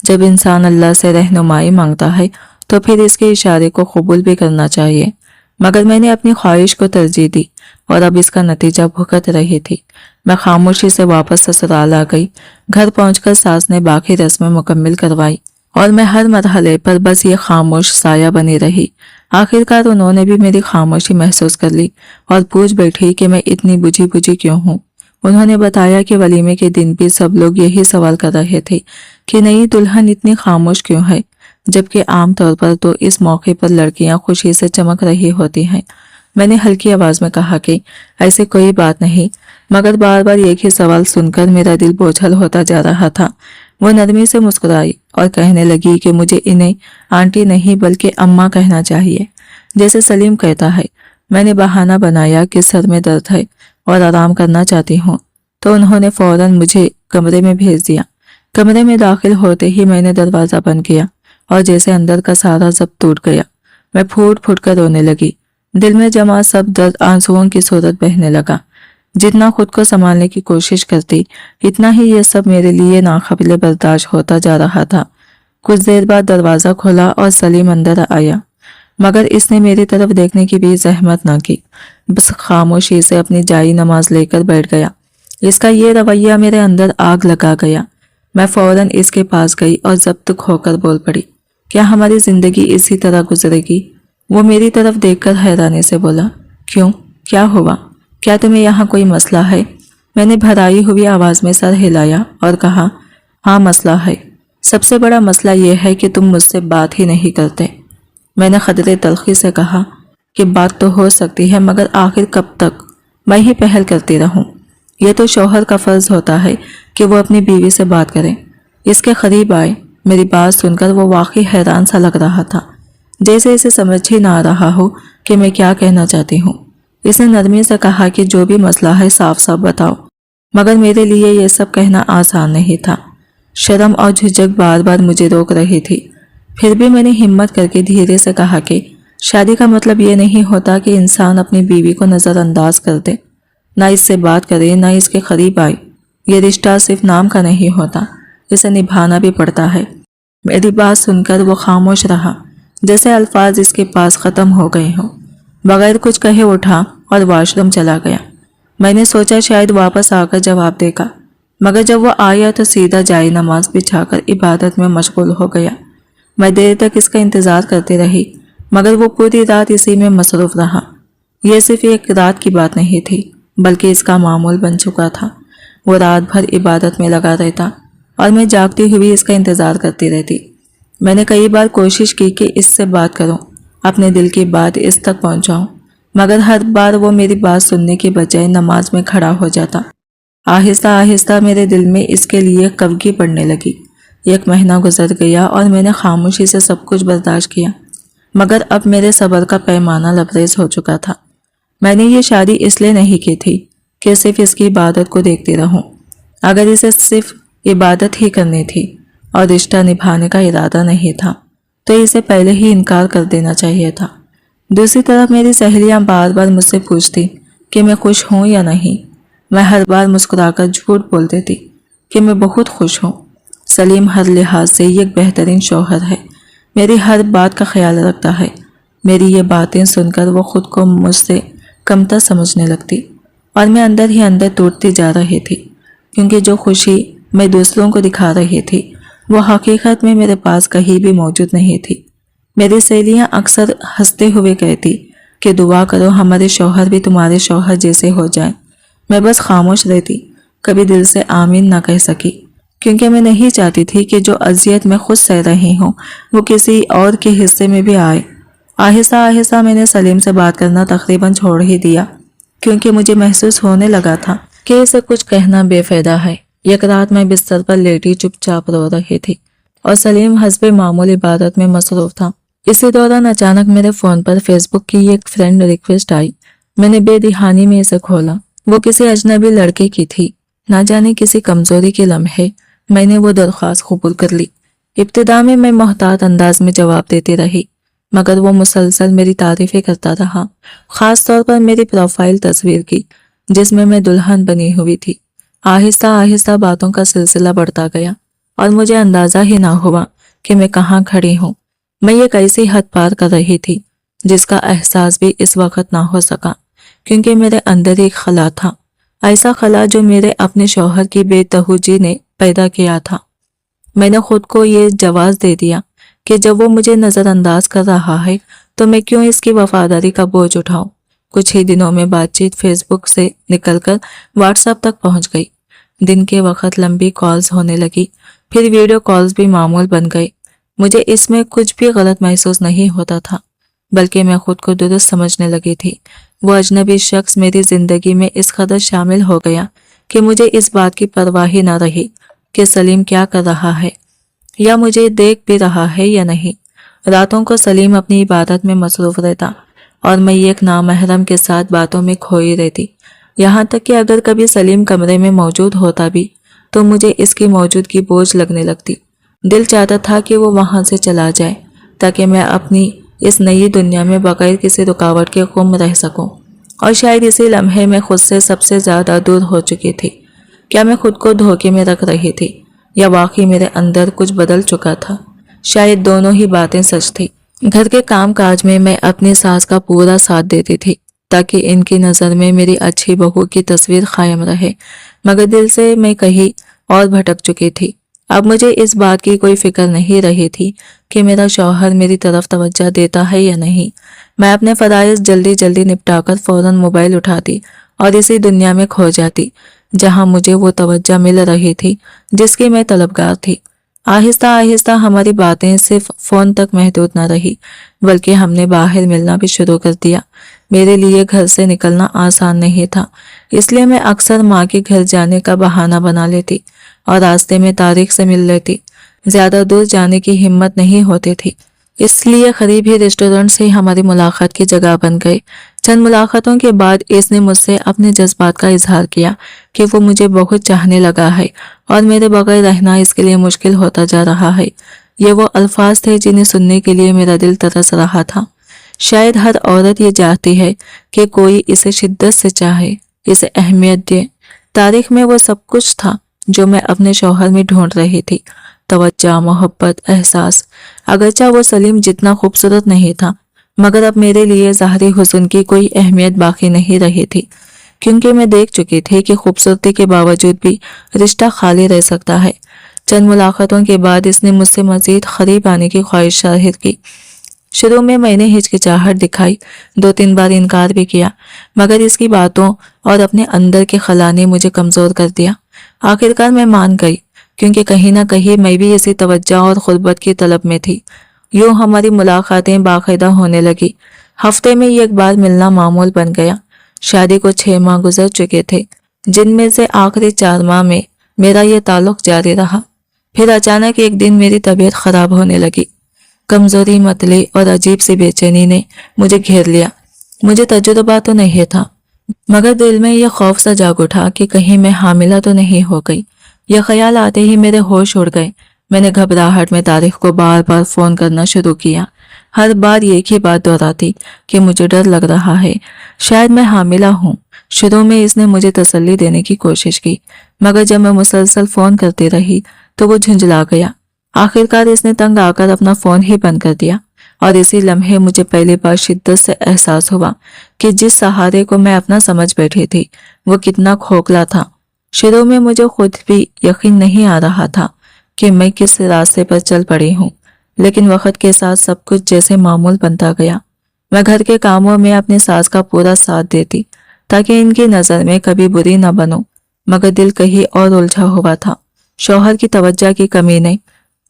जब इंसान अल्लाह से रहनुमाई मांगता है तो फिर इसके इशारे को कबूल भी करना चाहिए, मगर मैंने अपनी ख्वाहिश को तरजीह दी और अब इसका नतीजा भुगत रही थी। मैं खामोशी से वापस ससुराल आ गई। घर पहुंचकर सास ने बाकी रस्में मुकम्मल करवाई और मैं हर मरहले पर बस ये खामोश साया बनी रही। आखिरकार उन्होंने भी मेरी खामोशी महसूस कर ली और पूछ बैठी कि मैं इतनी बुझी बुझी क्यों हूँ। उन्होंने बताया कि वलीमे के दिन भी सब लोग यही सवाल कर रहे थे कि नई दुल्हन इतनी खामोश क्यों है, जबकि आमतौर पर तो इस मौके पर लड़कियां खुशी से चमक रही होती हैं। मैंने हल्की आवाज में कहा कि ऐसी कोई बात नहीं, मगर बार बार एक ही सवाल सुनकर मेरा दिल बोझल होता जा रहा था। वो नरमी से मुस्कुराई और कहने लगी कि मुझे इन्हें आंटी नहीं बल्कि अम्मा कहना चाहिए, जैसे सलीम कहता है। मैंने बहाना बनाया कि सर में दर्द है और आराम करना चाहती हूँ, तो उन्होंने फौरन मुझे कमरे में भेज दिया। कमरे में दाखिल होते ही मैंने दरवाजा बंद किया और जैसे अंदर का सारा जब टूट गया। मैं फूट फूट कर रोने लगी। दिल में जमा सब दर्द आंसुओं की सूरत बहने लगा। जितना खुद को संभालने की कोशिश करती, इतना ही ये सब मेरे लिए नाकाबिले बर्दाश्त होता जा रहा था। कुछ देर बाद दरवाजा खुला और सलीम अंदर आया, मगर इसने मेरी तरफ देखने की भी जहमत न की। बस खामोशी से अपनी जाई नमाज लेकर बैठ गया। इसका ये रवैया मेरे अंदर आग लगा गया। मैं फौरन इसके पास गई और जब्त होकर बोल पड़ी, क्या हमारी जिंदगी इसी तरह गुजरेगी? वो मेरी तरफ देखकर हैरानी से बोला, क्यों, क्या हुआ? क्या तुम्हें यहाँ कोई मसला है? मैंने भराई हुई आवाज में सर हिलाया और कहा, हाँ मसला है। सबसे बड़ा मसला यह है कि तुम मुझसे बात ही नहीं करते। मैंने खदरे तलखी से कहा कि बात तो हो सकती है, मगर आखिर कब तक मैं ही पहल करती रहूं? यह तो शौहर का फर्ज होता है कि वो अपनी बीवी से बात करे। इसके करीब आए। मेरी बात सुनकर वो वाकई हैरान सा लग रहा था, जैसे इसे समझ ही ना आ रहा हो कि मैं क्या कहना चाहती हूँ। इसने नरमी से कहा कि जो भी मसला है साफ साफ बताओ, मगर मेरे लिए यह सब कहना आसान नहीं था। शर्म और झिझक बार बार मुझे रोक रही थी। फिर भी मैंने हिम्मत करके धीरे से कहा कि शादी का मतलब ये नहीं होता कि इंसान अपनी बीवी को नज़रअंदाज कर दे, ना इससे बात करे, ना इसके करीब आए। ये रिश्ता सिर्फ नाम का नहीं होता, इसे निभाना भी पड़ता है। मेरी बात सुनकर वो खामोश रहा, जैसे अल्फाज इसके पास ख़त्म हो गए हों। बगैर कुछ कहे उठा और वॉशरूम चला गया। मैंने सोचा शायद वापस आकर जवाब देगा, मगर जब वो आया तो सीधा जाए नमाज बिछाकर इबादत में मशगूल हो गया। मैं देर तक इसका इंतज़ार करती रही, मगर वो पूरी रात इसी में मसरूफ़ रहा। यह सिर्फ एक रात की बात नहीं थी, बल्कि इसका मामूल बन चुका था। वो रात भर इबादत में लगा रहता और मैं जागती हुई इसका इंतज़ार करती रहती। मैंने कई बार कोशिश की कि इससे बात करूं, अपने दिल की बात इस तक पहुंचाऊं, मगर हर बार वो मेरी बात सुनने के बजाय नमाज में खड़ा हो जाता। आहिस्ता आहिस्ता मेरे दिल में इसके लिए कवगी पड़ने लगी। 1 महीना गुजर गया और मैंने खामोशी से सब कुछ बर्दाश्त किया, मगर अब मेरे सब्र का पैमाना लबरेज हो चुका था। मैंने ये शादी इसलिए नहीं की थी कि सिर्फ इसकी इबादत को देखती रहूं। अगर इसे सिर्फ इबादत ही करनी थी और रिश्ता निभाने का इरादा नहीं था, तो इसे पहले ही इनकार कर देना चाहिए था। दूसरी तरफ मेरी सहेलियां बार बार मुझसे पूछती कि मैं खुश हूं या नहीं। मैं हर बार मुस्कुराकर झूठ बोल देती कि मैं बहुत खुश हूं। सलीम हर लिहाज से एक बेहतरीन शौहर है, मेरी हर बात का ख्याल रखता है। मेरी ये बातें सुनकर वो खुद को मुझसे कमतर समझने लगती और मैं अंदर ही अंदर टूटती जा रही थी, क्योंकि जो खुशी मैं दूसरों को दिखा रही थी वो हकीकत में मेरे पास कहीं भी मौजूद नहीं थी। मेरी सहेलियां अक्सर हंसते हुए कहती कि दुआ करो हमारे शौहर भी तुम्हारे शौहर जैसे हो जाएं। मैं बस खामोश रहती, कभी दिल से आमीन ना कह सकी, क्योंकि मैं नहीं चाहती थी कि जो अजियत मैं खुद सह रही हूँ वो किसी और के हिस्से में भी आए। आहिस्ता आहिस्ता मैंने सलीम से बात करना तकरीबन छोड़ ही दिया, क्योंकि मुझे महसूस होने लगा था कि इसे कुछ कहना बेफायदा है। एक रात मैं बिस्तर पर लेटी चुपचाप रो रही थी और सलीम हस्बे मामूल इबादत में मसरूफ था। इसी दौरान अचानक मेरे फोन पर फेसबुक की एक फ्रेंड रिक्वेस्ट आई। मैंने बेदिहानी में इसे खोला। वो किसी अजनबी लड़के की थी। ना जाने किसी कमजोरी के लम्हे मैंने वो दरख्वास्त कबूल कर ली। इब्तिदा में मैं मोहतात अंदाज में जवाब देती रही, मगर वो मुसलसल मेरी तारीफें करता रहा, खास तौर पर मेरी प्रोफाइल तस्वीर की जिसमें मैं दुल्हन बनी हुई थी। आहिस्ता आहिस्ता बातों का सिलसिला बढ़ता गया और मुझे अंदाजा ही ना हुआ कि मैं कहाँ खड़ी हूँ। मैं एक ऐसी हद पार कर रही थी जिसका एहसास भी इस वक्त ना हो सका, क्योंकि मेरे अंदर एक खला था, ऐसा खला जो मेरे अपने शौहर की बेतहुजी ने पैदा किया था। मैंने खुद को ये जवाब दे दिया कि जब वो मुझे नज़रअंदाज कर रहा है तो मैं क्यों इसकी वफादारी का बोझ उठाऊं। कुछ ही दिनों में बातचीत फेसबुक से निकलकर व्हाट्सएप तक पहुंच गई। दिन के वक्त लंबी कॉल्स होने लगी, फिर वीडियो कॉल्स भी मामूल बन गए। मुझे इसमें कुछ भी गलत महसूस नहीं होता था, बल्कि मैं खुद को दुरुस्त समझने लगी थी। वो अजनबी शख्स मेरी जिंदगी में इस कदर शामिल हो गया कि मुझे इस बात की परवाह ही न रही कि सलीम क्या कर रहा है या मुझे देख भी रहा है या नहीं। रातों को सलीम अपनी इबादत में मसरूफ रहता और मैं एक नामहरम के साथ बातों में खोई रहती। यहाँ तक कि अगर कभी सलीम कमरे में मौजूद होता भी तो मुझे इसकी मौजूदगी बोझ लगने लगती। दिल चाहता था कि वो वहाँ से चला जाए ताकि मैं अपनी इस नई दुनिया में बगैर किसी रुकावट के गुम रह सकूं। और शायद इसी लम्हे में खुद से सबसे ज़्यादा दूर हो चुकी थी। क्या मैं खुद को धोखे में रख रही थी या वाकई मेरे अंदर कुछ बदल चुका था? शायद दोनों ही बातें सच थी। घर के काम काज में मैं अपनी सास का पूरा साथ देती थी ताकि इनकी नज़र में मेरी अच्छी बहू की तस्वीर कायम रहे, मगर दिल से मैं कहीं और भटक चुकी थी। अब मुझे इस बात की कोई फिक्र नहीं रही थी कि मेरा शौहर मेरी तरफ तवज्जो देता है या नहीं। मैं अपने फराइज़ जल्दी जल्दी निपटाकर फौरन मोबाइल उठाती और इसी दुनिया में खो जाती जहां मुझे वो तवज्जो मिल रही थी जिसकी मैं तलबगार थी। आहिस्ता आहिस्ता हमारी बातें सिर्फ फोन तक महदूद न रही, बल्कि हमने बाहर मिलना भी शुरू कर दिया। मेरे लिए घर से निकलना आसान नहीं था, इसलिए मैं अक्सर माँ के घर जाने का बहाना बना लेती और रास्ते में तारिक से मिल लेती। ज्यादा दूर जाने की हिम्मत नहीं होती थी, इसलिए करीब ही रेस्टोरेंट से हमारी मुलाकात की जगह बन गई। चंद मुलाकातों के बाद इसने मुझसे अपने जज्बात का इजहार किया कि वो मुझे बहुत चाहने लगा है और मेरे बगैर रहना इसके लिए मुश्किल होता जा रहा है। ये वो अल्फाज थे जिन्हें सुनने के लिए मेरा दिल तरस रहा था। शायद हर औरत ये चाहती है कि कोई इसे शिद्दत से चाहे, इसे अहमियत दे। तारीख में वो सब कुछ था जो मैं अपने शौहर में ढूंढ रही थी, तवज्जो, मोहब्बत, एहसास। अगरचा वो सलीम जितना खूबसूरत नहीं था, मगर अब मेरे लिए ज़ाहरी हुस्न की कोई अहमियत बाकी नहीं रही थी, क्योंकि मैं देख चुकी थी कि खूबसूरती के बावजूद भी रिश्ता खाली रह सकता है। चंद मुलाकातों के बाद इसने मुझसे मजीद करीब आने की ख्वाहिश जाहिर की। शुरू में मैंने हिचकिचाहट दिखाई, 2-3 बार इनकार भी किया, मगर इसकी बातों और अपने अंदर के खला ने मुझे कमज़ोर कर दिया। आखिरकार मैं मान गई, क्योंकि कहीं ना कहीं मैं भी इसी तवज्जो और खुर्बत की तलब में थी। यूं हमारी मुलाकातें बाकायदा होने लगी। हफ्ते में एक बार मिलना मामूल बन गया। शादी को 6 माह गुजर चुके थे, जिनमें से आखिरी 4 माह में मेरा ये ताल्लुक जारी रहा। फिर अचानक एक दिन मेरी तबीयत खराब होने लगी। कमजोरी, मतली और अजीब सी बेचैनी ने मुझे घेर लिया। मुझे तजुर्बा तो नहीं था, मगर दिल में यह खौफ सा जाग उठा कि कहीं मैं हामिला तो नहीं हो गई। यह ख्याल आते ही मेरे होश उड़ गए। मैंने घबराहट में तारिक को बार बार फोन करना शुरू किया। हर बार एक ही बात दोहराती कि मुझे डर लग रहा है, शायद मैं हामिला हूँ। शुरू में इसने मुझे तसल्ली देने की कोशिश की, मगर जब मैं मुसलसल फोन करती रही तो वो झुंझला गया। आखिरकार इसने तंग आकर अपना फोन ही बंद कर दिया और इसी लम्हे मुझे पहली बार शिद्दत से एहसास हुआ कि जिस सहारे को मैं अपना समझ बैठी थी वो कितना खोखला था। शुरू में मुझे खुद भी यकीन नहीं आ रहा था कि मैं किस रास्ते पर चल पड़ी हूँ, लेकिन वक्त के साथ सब कुछ जैसे मामूल बनता गया। मैं घर के कामों में अपनी सास का पूरा साथ देती ताकि इनकी नज़र में कभी बुरी न बनूं, मगर दिल कहीं और उलझा हुआ था। शौहर की तवज्जो की कमी ने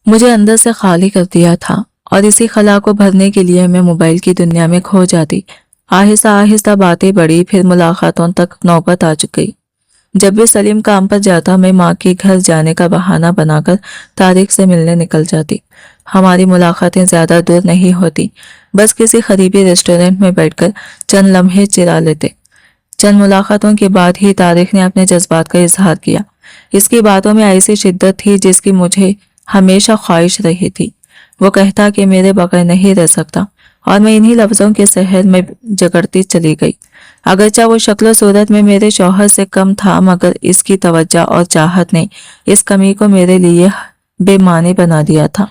मुझे अंदर से खाली कर दिया था। और इसी खला को भरने के लिए मैं मोबाइल की दुनिया में खो जाती। आहिस्ता आहिस्ता बातें बढ़ी, फिर मुलाकातों तक नौबत आ चुकी। जब भी सलीम काम पर जाता, मैं माँ के घर जाने का बहाना बनाकर तारिक से मिलने निकल जाती। हमारी मुलाकातें ज्यादा दूर नहीं होती, बस किसी करीबी रेस्टोरेंट में बैठकर चंद लम्हे चिरा लेते। चंद मुलाकातों के बाद ही तारिक ने अपने जज्बात का इजहार किया। इसकी बातों में ऐसी शिद्दत थी जिसकी मुझे हमेशा ख्वाहिश रही थी। वो कहता कि मेरे बगैर नहीं रह सकता, और मैं इन्हीं लफ्जों के शहर में जकड़ती चली गई। अगरचा वो शक्ल सूरत में मेरे शौहर से कम था, मगर इसकी तवज्जो और चाहत ने इस कमी को मेरे लिए बेमानी बना दिया था।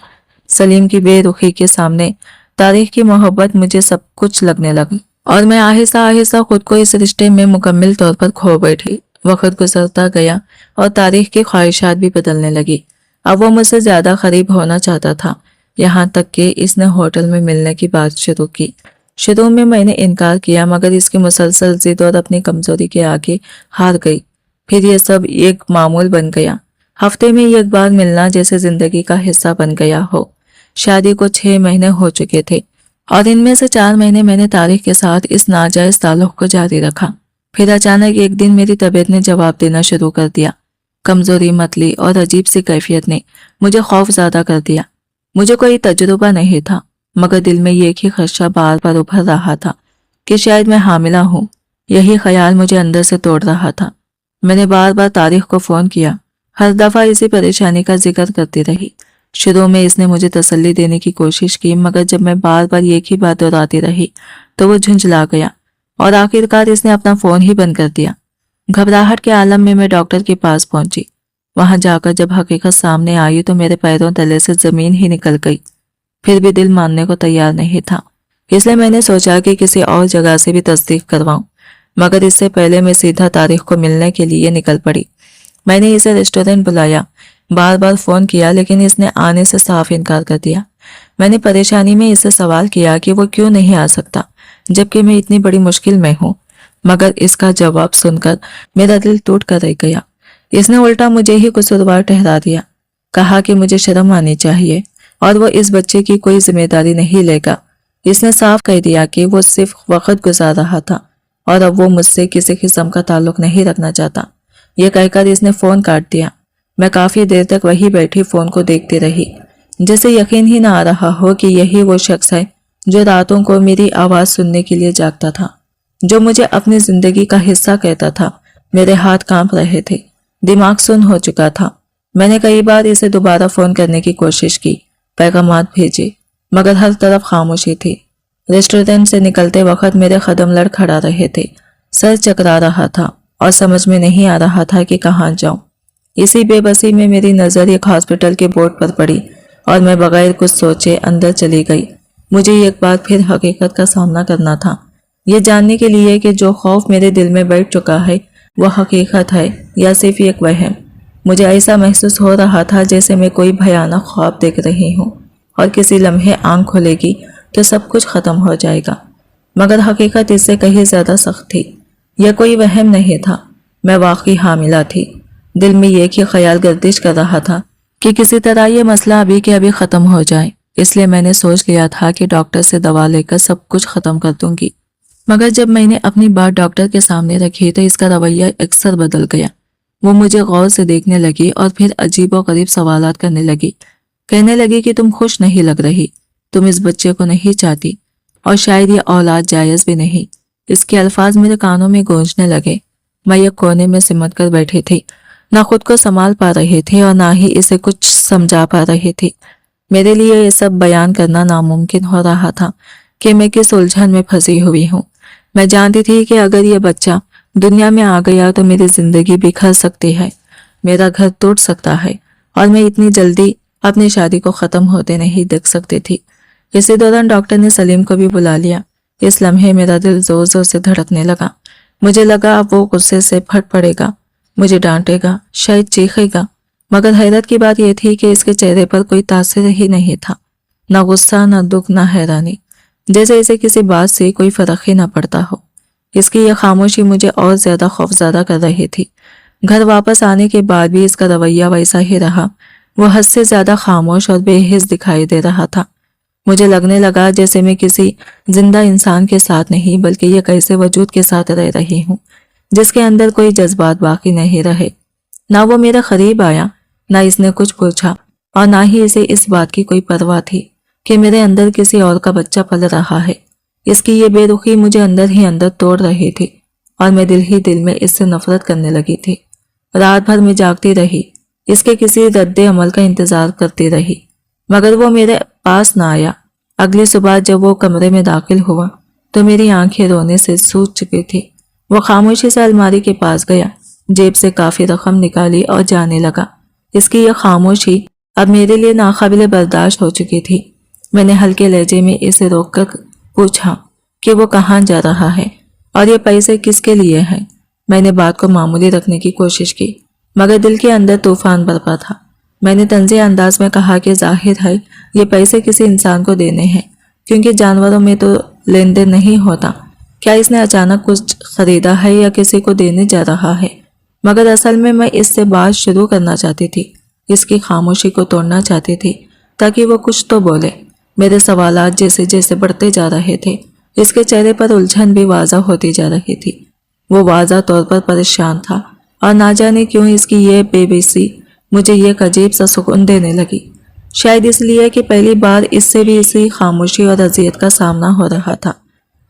सलीम की बेरुखी के सामने तारीख की मोहब्बत मुझे सब कुछ लगने लगी, और मैं आहिस्ता आहिस्ता खुद को इस रिश्ते में मुकम्मल तौर पर खो बैठी। वक्त गुजरता गया और तारीख की ख्वाहिशात भी बदलने लगी। अब वो मुझसे ज्यादा करीब होना चाहता था, यहाँ तक कि इसने होटल में मिलने की बात शुरू की। शुरू में मैंने इनकार किया, मगर इसकी मुसलसल जिद और अपनी कमजोरी के आगे हार गई। फिर ये सब एक मामूल बन गया। हफ्ते में एक बार मिलना जैसे जिंदगी का हिस्सा बन गया हो। शादी को 6 महीने हो चुके थे, और इनमें से 4 महीने मैंने तारीख के साथ इस नाजायज ताल्लुक को जारी रखा। फिर अचानक एक दिन मेरी तबीयत ने जवाब देना शुरू कर दिया। कमजोरी, मतली और अजीब सी कैफियत ने मुझे खौफ ज्यादा कर दिया। मुझे कोई तजुर्बा नहीं था, मगर दिल में एक ही खदशा बार बार उभर रहा था कि शायद मैं हामिला हूँ। यही ख्याल मुझे अंदर से तोड़ रहा था। मैंने बार बार तारीख को फोन किया, हर दफा इसी परेशानी का जिक्र करती रही। शुरू में इसने मुझे तसल्ली देने की कोशिश की, मगर जब मैं बार बार एक ही बात दोहराती रही तो वो झुंझला गया, और आखिरकार इसने अपना फोन ही बंद कर दिया। घबराहट के आलम में मैं डॉक्टर के पास पहुंची। वहां जाकर जब हकीकत सामने आई तो मेरे पैरों तले से जमीन ही निकल गई। फिर भी दिल मानने को तैयार नहीं था, इसलिए मैंने सोचा कि किसी और जगह से भी तस्दीक करवाऊं। मगर इससे पहले मैं सीधा तारीख को मिलने के लिए निकल पड़ी। मैंने इसे रेस्टोरेंट बुलाया, बार बार फोन किया, लेकिन इसने आने से साफ इनकार कर दिया। मैंने परेशानी में इससे सवाल किया कि वो क्यों नहीं आ सकता, जबकि मैं इतनी बड़ी मुश्किल में हूँ। मगर इसका जवाब सुनकर मेरा दिल टूट कर रह गया। इसने उल्टा मुझे ही कसूरवार ठहरा दिया। कहा कि मुझे शर्म आनी चाहिए और वो इस बच्चे की कोई जिम्मेदारी नहीं लेगा। इसने साफ कह दिया कि वो सिर्फ वक्त गुजार रहा था और अब वो मुझसे किसी किस्म का ताल्लुक नहीं रखना चाहता। ये कहकर इसने फोन काट दिया। मैं काफी देर तक वही बैठी फोन को देखती रही, जैसे यकीन ही ना आ रहा हो कि यही वो शख्स है जो रातों को मेरी आवाज सुनने के लिए जागता था, जो मुझे अपनी जिंदगी का हिस्सा कहता था। मेरे हाथ कांप रहे थे, दिमाग सुन्न हो चुका था। मैंने कई बार इसे दोबारा फोन करने की कोशिश की, पैगामात भेजे, मगर हर तरफ खामोशी थी। रेस्टोरेंट से निकलते वक्त मेरे कदम लड़खड़ा रहे थे, सर चकरा रहा था और समझ में नहीं आ रहा था कि कहाँ जाऊं। इसी बेबसी में मेरी नजर एक हॉस्पिटल के बोर्ड पर पड़ी और मैं बगैर कुछ सोचे अंदर चली गई। मुझे एक बार फिर हकीकत का सामना करना था, ये जानने के लिए कि जो खौफ मेरे दिल में बैठ चुका है वह हकीकत है या सिर्फ एक वहम। मुझे ऐसा महसूस हो रहा था जैसे मैं कोई भयानक ख्वाब देख रही हूँ और किसी लम्हे आंख खुलेगी तो सब कुछ खत्म हो जाएगा। मगर हकीकत इससे कहीं ज्यादा सख्त थी। यह कोई वहम नहीं था, मैं वाकई हामिला थी। दिल में एक ही ख्याल गर्दिश कर रहा था कि किसी तरह ये मसला अभी के अभी खत्म हो जाए। इसलिए मैंने सोच लिया था कि डॉक्टर से दवा लेकर सब कुछ खत्म कर दूंगी। मगर जब मैंने अपनी बात डॉक्टर के सामने रखी तो इसका रवैया अक्सर बदल गया। वो मुझे गौर से देखने लगी और फिर अजीब और गरीब सवालात करने लगी। कहने लगी कि तुम खुश नहीं लग रही, तुम इस बच्चे को नहीं चाहती और शायद ये औलाद जायज भी नहीं। इसके अल्फाज मेरे कानों में गूंजने लगे। मैं एक कोने में सिमट कर बैठी थी, ना खुद को संभाल पा रही थी और ना ही इसे कुछ समझा पा रही थी। मेरे लिए ये सब बयान करना नामुमकिन हो रहा था कि मैं किस उलझन में फंसी हुई हूँ। मैं जानती थी कि अगर ये बच्चा दुनिया में आ गया तो मेरी जिंदगी बिखर सकती है, मेरा घर टूट सकता है और मैं इतनी जल्दी अपनी शादी को खत्म होते नहीं देख सकती थी। इसी दौरान डॉक्टर ने सलीम को भी बुला लिया। इस लम्हे मेरा दिल जोर जोर से धड़कने लगा। मुझे लगा अब वो गुस्से से फट पड़ेगा, मुझे डांटेगा, शायद चीखेगा। मगर हैरत की बात यह थी कि इसके चेहरे पर कोई तासिर ही नहीं था, ना गुस्सा, ना दुख, ना हैरानी, जैसे इसे किसी बात से कोई फर्क ही ना पड़ता हो। इसकी यह खामोशी मुझे और ज्यादा खौफजदा कर रही थी। घर वापस आने के बाद भी इसका रवैया वैसा ही रहा। वो हद से ज्यादा खामोश और बेहिस दिखाई दे रहा था। مجھے لگنے لگا جیسے میں کسی زندہ انسان کے ساتھ نہیں بلکہ ایک ایسے وجود کے ساتھ رہ رہی ہوں جس کے اندر کوئی جذبات باقی نہیں رہے۔ نہ وہ میرے قریب آیا، نہ اس نے کچھ پوچھا، اور نہ ہی اسے اس بات کی کوئی پرواہ تھی کہ میرے اندر کسی اور کا بچہ پل رہا ہے۔ اس کی یہ بے رخی مجھے اندر ہی اندر توڑ رہی تھی اور میں دل ہی دل میں اس سے نفرت کرنے لگی تھی۔ رات بھر میں جاگتی رہی، اس کے کسی رد عمل کا انتظار کرتی رہی، مگر وہ میرے پاس نہ آیا۔ اگلی صبح جب وہ کمرے میں داخل ہوا تو میری آنکھیں رونے سے سوج چکی تھی۔ وہ خاموشی سے الماری کے پاس گیا، جیب سے کافی رقم نکالی اور جانے لگا۔ اس کی یہ خاموشی اب میرے لیے ناقابل برداشت ہو چکی تھی۔ میں نے ہلکے لہجے میں اسے روک کر پوچھا کہ وہ کہاں جا رہا ہے اور یہ پیسے کس کے لیے ہیں۔ میں نے بات کو معمولی رکھنے کی کوشش کی، مگر دل کے اندر طوفان برپا تھا۔ میں نے طنزیہ انداز میں کہا کہ ظاہر ہے یہ پیسے کسی انسان کو دینے ہیں، کیونکہ جانوروں میں تو لین دین نہیں ہوتا۔ کیا اس نے اچانک کچھ خریدا ہے یا کسی کو دینے جا رہا ہے؟ مگر اصل میں اس سے بات شروع کرنا چاہتی تھی، اس کی خاموشی کو توڑنا چاہتی تھی تاکہ وہ کچھ تو بولے۔ میرے سوالات جیسے جیسے بڑھتے جا رہے تھے، اس کے چہرے پر الجھن بھی واضح ہوتی جا رہی تھی۔ وہ واضح طور پر پریشان تھا اور نہ جانے کیوں اس کی یہ بے بسی مجھے ایک عجیب سا سکون دینے لگی۔ شاید اس لیے کہ پہلی بار اس سے بھی اسی خاموشی اور اذیت کا سامنا ہو رہا تھا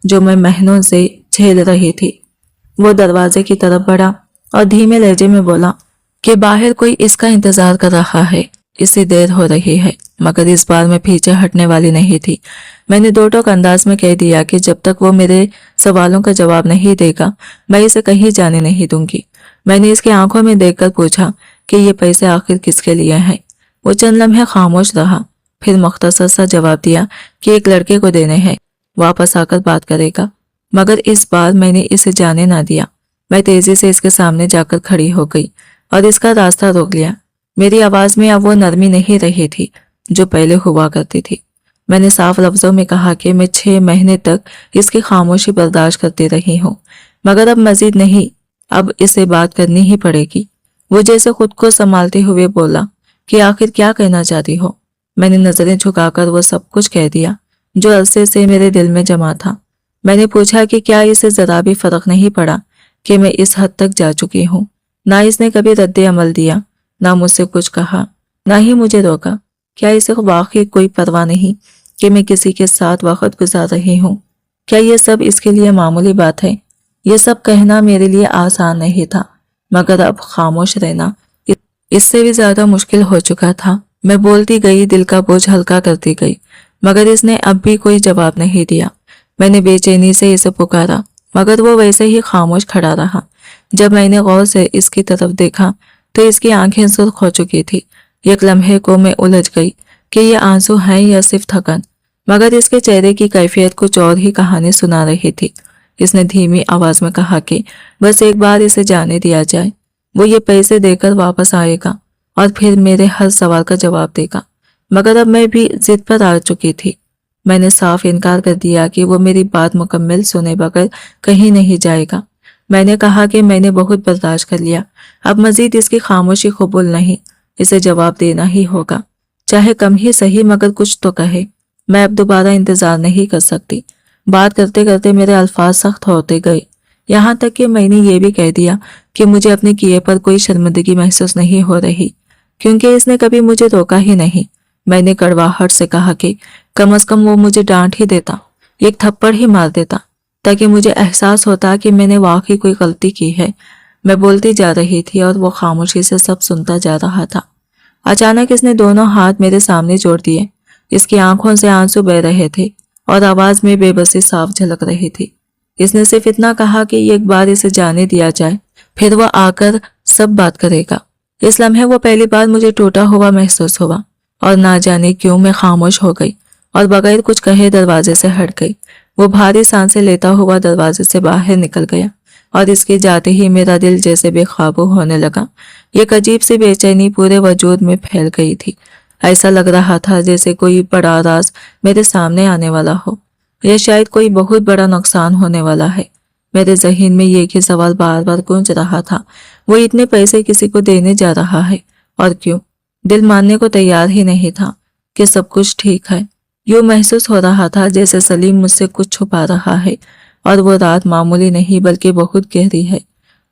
جو میں مہینوں سے جھیل رہی تھی۔ وہ دروازے کی طرف بڑھا اور دھیمے لہجے میں بولا کہ باہر کوئی اس کا انتظار کر رہا ہے، اسے دیر ہو رہی ہے۔ مگر اس بار میں پیچھے ہٹنے والی نہیں تھی۔ میں نے دو ٹوک انداز میں کہہ دیا کہ جب تک وہ میرے سوالوں کا جواب نہیں دے گا میں اسے کہیں جانے نہیں دوں گی۔ میں نے اس کی آنکھوں میں دیکھ کر پوچھا کہ یہ پیسے آخر کس کے لیے ہیں۔ وہ چند لمحے خاموش رہا، پھر مختصر سا جواب دیا کہ ایک لڑکے کو دینے ہیں، واپس آ کر بات کرے گا۔ مگر اس بار میں نے اسے جانے نہ دیا۔ میں تیزی سے اس کے سامنے جا کر کھڑی ہو گئی اور اس کا راستہ روک لیا۔ میری آواز میں اب وہ نرمی نہیں رہی تھی جو پہلے ہوا کرتی تھی۔ میں نے صاف لفظوں میں کہا کہ میں 6 مہینے تک اس کی خاموشی برداشت کرتی رہی ہوں، مگر اب مزید نہیں، اب اسے بات کرنی ہی پڑے گی۔ وہ جیسے خود کو سنبھالتے ہوئے بولا کہ آخر کیا کہنا چاہتی ہو؟ میں نے نظریں جھکا کر وہ سب کچھ کہہ دیا جو عرصے سے میرے دل میں جمع تھا۔ میں نے پوچھا کہ کیا اسے ذرا بھی فرق نہیں پڑا کہ میں اس حد تک جا چکی ہوں؟ نہ اس نے کبھی رد عمل دیا، نہ مجھ سے کچھ کہا، نہ ہی مجھے روکا۔ کیا اسے واقعی کوئی پرواہ نہیں کہ میں کسی کے ساتھ وقت گزار رہی ہوں؟ کیا یہ سب اس کے لیے معمولی بات ہے؟ یہ سب کہنا میرے لیے آسان نہیں تھا، مگر اب خاموش رہنا اس سے بھی زیادہ مشکل ہو چکا تھا۔ میں بولتی گئی، دل کا بوجھ ہلکا کرتی گئی، مگر اس نے اب بھی کوئی جواب نہیں دیا۔ میں نے بے چینی سے اسے پکارا، مگر وہ ویسے ہی خاموش کھڑا رہا۔ جب میں نے غور سے اس کی طرف دیکھا تو اس کی آنکھیں سرخ ہو چکی تھی۔ ایک لمحے کو میں الجھ گئی کہ یہ آنسو ہیں یا صرف تھکن، مگر اس کے چہرے کی کیفیت کچھ اور ہی کہانی سنا رہی تھی۔ اس نے دھیمی آواز میں کہا کہ بس ایک بار اسے جانے دیا جائے، وہ یہ پیسے دے کر واپس آئے گا اور پھر میرے ہر سوال کا جواب دے گا۔ مگر اب میں بھی ضد پر آ چکی تھی۔ میں نے صاف انکار کر دیا کہ وہ میری بات مکمل سنے بغیر کہیں نہیں جائے گا۔ میں نے کہا کہ میں نے بہت برداشت کر لیا، اب مزید اس کی خاموشی قبول نہیں، اسے جواب دینا ہی ہوگا، چاہے کم ہی صحیح مگر کچھ تو کہے۔ میں اب دوبارہ انتظار نہیں کر سکتی۔ بات کرتے کرتے میرے الفاظ سخت ہوتے گئے، یہاں تک کہ میں نے یہ بھی کہہ دیا کہ مجھے اپنے کیے پر کوئی شرمندگی محسوس نہیں ہو رہی، کیونکہ اس نے کبھی مجھے روکا ہی نہیں۔ میں نے کڑواہٹ سے کہا کہ کم از کم وہ مجھے ڈانٹ ہی دیتا، ایک تھپڑ ہی مار دیتا، تاکہ مجھے احساس ہوتا کہ میں نے واقعی کوئی غلطی کی ہے۔ میں بولتی جا رہی تھی اور وہ خاموشی سے سب سنتا جا رہا تھا۔ اچانک اس نے دونوں ہاتھ میرے سامنے جوڑ دیے۔ اس کی آنکھوں سے آنسو بہہ رہے تھے اور آواز میں بے بسی صاف جھلک رہی تھی۔ اس نے صرف اتنا کہا کہ ایک بار اسے جانے دیا جائے، پھر وہ آ کر سب بات کرے گا۔ اس لمحے وہ پہلی بار مجھے ٹوٹا ہوا محسوس ہوا اور نہ جانے کیوں میں خاموش ہو گئی اور بغیر کچھ کہے دروازے سے ہٹ گئی۔ وہ بھاری سانسیں لیتا ہوا دروازے سے باہر نکل گیا اور اس کے جاتے ہی میرا دل جیسے بے قابو ہونے لگا۔ ایک عجیب سی بے چینی پورے وجود میں پھیل گئی تھی۔ ایسا لگ رہا تھا جیسے کوئی بڑا راز میرے سامنے آنے والا ہو، یا شاید کوئی بہت بڑا نقصان ہونے والا ہے۔ میرے ذہن میں یہ سوال بار بار گونج رہا تھا، وہ اتنے پیسے کسی کو دینے جا رہا ہے اور کیوں؟ دل ماننے کو تیار ہی نہیں تھا کہ سب کچھ ٹھیک ہے، यूं महसूस हो रहा था जैसे सलीम मुझसे कुछ छुपा रहा है और वो रात मामूली नहीं बल्कि बहुत गहरी है।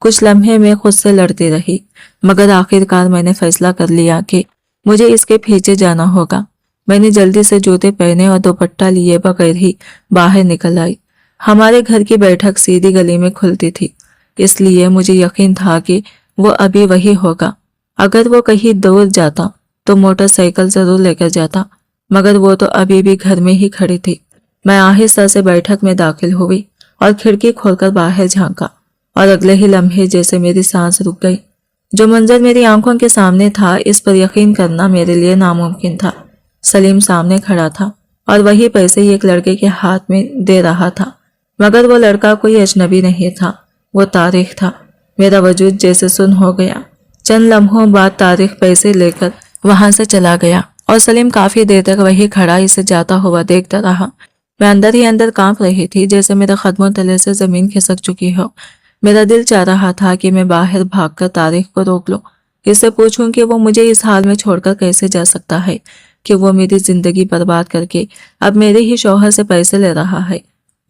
कुछ लम्हे में खुद से लड़ती रही, मगर आखिरकार मैंने फैसला कर लिया कि मुझे इसके पीछे जाना होगा। मैंने जल्दी से जूते पहने और दुपट्टा लिए बगैर ही बाहर निकल आई। हमारे घर की बैठक सीधी गली में खुलती थी, इसलिए मुझे यकीन था कि वो अभी वही होगा। अगर वो कहीं दूर जाता तो मोटरसाइकिल जरूर लेकर जाता, मगर वो तो अभी भी घर में ही खड़ी थी। मैं आहिस्ता से बैठक में दाखिल हुई और खिड़की खोलकर बाहर झांका, और अगले ही लम्हे जैसे मेरी सांस रुक गई। जो मंजर मेरी आंखों के सामने था, इस पर यकीन करना मेरे लिए नामुमकिन था। सलीम सामने खड़ा था और वही पैसे ही एक लड़के के हाथ में दे रहा था, मगर वो लड़का कोई अजनबी नहीं था, वो तारिक था। मेरा वजूद जैसे सुन्न हो गया। चंद लम्हों बाद तारिक पैसे लेकर वहां से चला गया और सलीम काफी देर तक वही खड़ा इसे जाता हुआ देखता रहा। मैं अंदर ही अंदर कांप रही थी, जैसे मेरे कदमों तले से जमीन खिसक चुकी हो। मेरा दिल चाह रहा था कि मैं बाहर भागकर तारिक को रोक लूं, इससे पूछूं कि वो मुझे इस हाल में छोड़कर कैसे जा सकता है, कि वो मेरी जिंदगी बर्बाद करके अब मेरे ही शौहर से पैसे ले रहा है।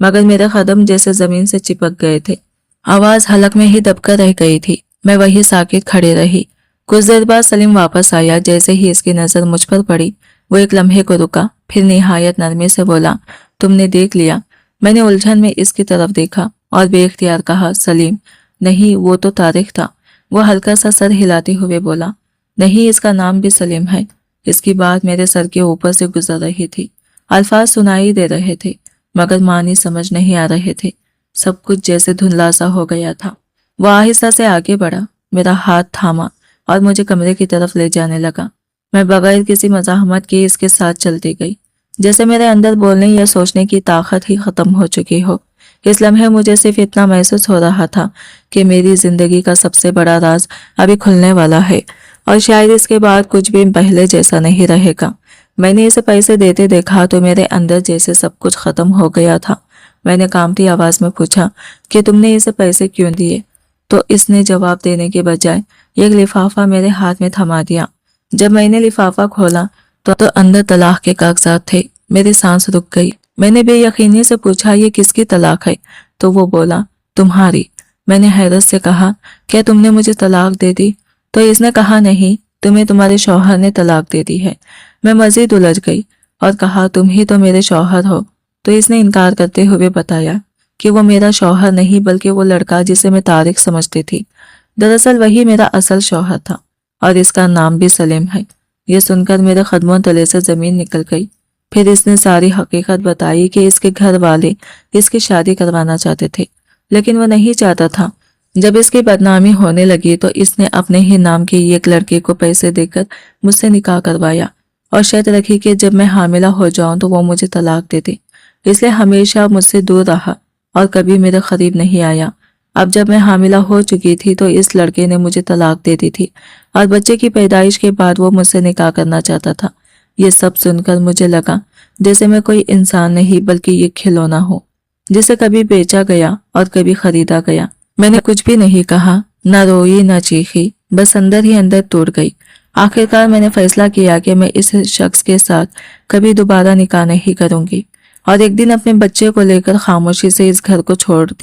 मगर मेरे कदम जैसे जमीन से चिपक गए थे, आवाज हलक में ही दबकर रह गई थी। मैं वही साकित खड़ी रही। कुछ देर बाद सलीम वापस आया। जैसे ही इसकी नजर मुझ पर पड़ी, वो एक लम्हे को रुका, फिर निहायत नरमी से बोला, तुमने देख लिया? मैंने उलझन में इसकी तरफ देखा और बेख्तियार कहा, सलीम, नहीं, वो तो तारिक था। वो हल्का सा सर हिलाते हुए बोला, नहीं, इसका नाम भी सलीम है। इसकी बात मेरे सर के ऊपर से गुजर रही थी। अल्फाज सुनाई दे रहे थे, मगर मानी समझ नहीं आ रहे थे। सब कुछ जैसे धुंधला सा हो गया था। वो आहिस्ता से आगे बढ़ा, मेरा हाथ थामा और मुझे कमरे की तरफ ले जाने लगा। मैं बगैर किसी मज़ाहमत के इसके साथ चलती गई, जैसे मेरे अंदर बोलने या सोचने की ताकत ही खत्म हो चुकी हो। इस लम्हे मुझे सिर्फ इतना महसूस हो रहा था कि मेरी जिंदगी का सबसे बड़ा राज अभी खुलने वाला है, और शायद इसके बाद कुछ भी पहले जैसा नहीं रहेगा। मैंने इसे पैसे देते देखा तो मेरे अंदर जैसे सब कुछ खत्म हो गया था। मैंने कांपती आवाज में पूछा कि तुमने इसे पैसे क्यों दिए? तो इसने जवाब देने के बजाय एक लिफाफा मेरे हाथ में थमा दिया। जब मैंने लिफाफा खोला तो अंदर तलाक के कागजात थे। मेरी सांस रुक गई। मैंने बेयकीनी से पूछा, ये किसकी तलाक है? तो वो बोला, तुम्हारी। मैंने हैरत से कहा, क्या तुमने मुझे तलाक दे दी? तो इसने कहा, नहीं, तुम्हें तुम्हारे शौहर ने तलाक दे दी है। मैं मजीद उलझ गई और कहा, तुम ही तो मेरे शौहर हो। तो इसने इनकार करते हुए बताया कि वो मेरा शौहर नहीं बल्कि वो लड़का जिसे मैं तारिक समझती थी, दरअसल वही मेरा असल शौहर था, और इसका नाम भी सलीम है। ये सुनकर मेरे कदमों तले से जमीन निकल गई। फिर इसने सारी हकीकत बताई कि इसके घर वाले इसकी शादी करवाना चाहते थे, लेकिन वो नहीं चाहता था। जब इसकी बदनामी होने लगी तो इसने अपने ही नाम के एक लड़के को पैसे देकर मुझसे निकाह करवाया और शर्त रखी कि जब मैं हामिला हो जाऊं तो वो मुझे तलाक दे दे। इसलिए हमेशा मुझसे दूर रहा और कभी मेरे करीब नहीं आया। अब जब मैं हामिला हो चुकी थी तो इस लड़के ने मुझे तलाक दे दी थी और बच्चे की पैदाइश के बाद वो मुझसे निकाह करना चाहता था। ये सब सुनकर मुझे लगा जैसे मैं कोई इंसान नहीं बल्कि ये खिलौना हो, जिसे कभी बेचा गया और कभी खरीदा गया। मैंने कुछ भी नहीं कहा, न रोई न चीखी, बस अंदर ही अंदर टूट गई। आखिरकार मैंने फैसला किया कि मैं इस शख्स के साथ कभी दोबारा निकाह नहीं करूंगी और एक दिन अपने बच्चे को लेकर खामोशी से इस घर को छोड़ दिया।